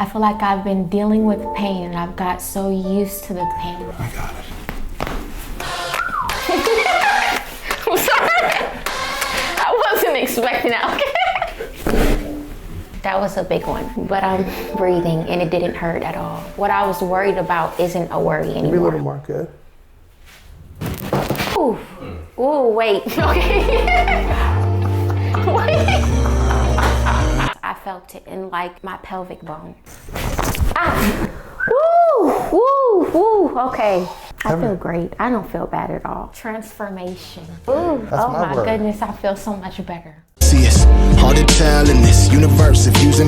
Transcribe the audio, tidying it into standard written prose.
I feel like I've been dealing with pain and I've got so used to the pain. I got it. I'm sorry. I wasn't expecting that. Okay. That was a big one, but I'm breathing and it didn't hurt at all. What I was worried about isn't a worry anymore. Maybe a little more, good. Ooh, ooh, wait, okay. Wait. I felt it in like my pelvic bone. Ah, woo, woo, woo, okay. I feel great. I don't feel bad at all. Transformation. Ooh, oh my goodness, I feel so much better. See, it's hard to tell in this universe if using